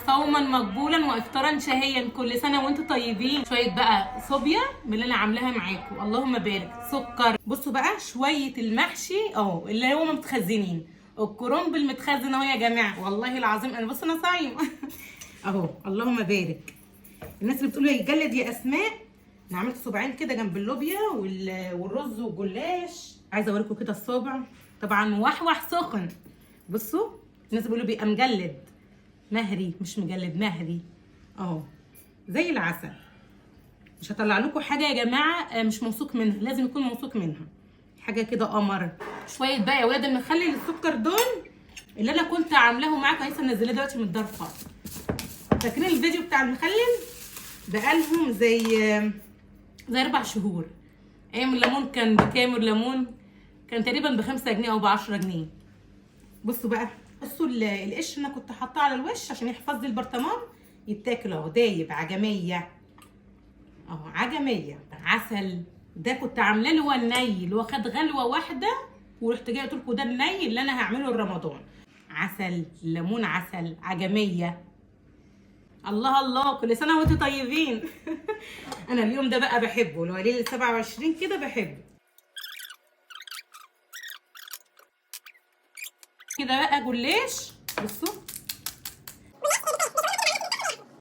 صوما مقبولا وافطارا شهيا، كل سنه وانتم طيبين. شويه بقى صوبيا من اللي انا عاملاها معاكم، اللهم بارك. سكر. بصوا بقى شويه المحشي اهو اللي هو متخزنين، الكرنب المتخزن اهو يا جماعه، والله العظيم انا بص انا صايمه اهو، اللهم بارك. الناس اللي بتقول يتجلد يا اسماء، انا عملت صباعين كده جنب اللوبيا والرز والجلاش. عايزه اوريكم كده الصبع، طبعا موحوح سخن. بصوا الناس بيقولوا بيبقى مجلد، مهري مش مجلد، مهري اهو زي العسل. مش هطلع لكم حاجه يا جماعه مش موثوق منها، لازم يكون موثوق منها، حاجه كده قمر. شويه بقى يا ولاد المخلل السكر دول اللي انا كنت عاملاه معاكم، لسه منزلاه دلوقتي من الدار خالص. فاكرين الفيديو بتاع المخلل؟ بقالهم زي 4 شهور. ايام الليمون كان بكام؟ الليمون كان تقريبا ب5 جنيه او ب10 جنيه. بصوا بقى، بصوا القش انا كنت حاطاه على الوش عشان يحفظ لي البرطمان، يتاكل اهو دايب عجميه اهو، عجميه عسل. ده كنت عاملاه اللي هو الني، اللي هو خد غلوه واحده ورحت جايه قلت لكم ده الني اللي انا هعمله لرمضان. عسل ليمون عسل عجميه. الله الله، كل سنه وانتم طيبين انا اليوم ده بقى بحبه، لو ليله 27 كده بحبه كده بقى. جلاش بصوا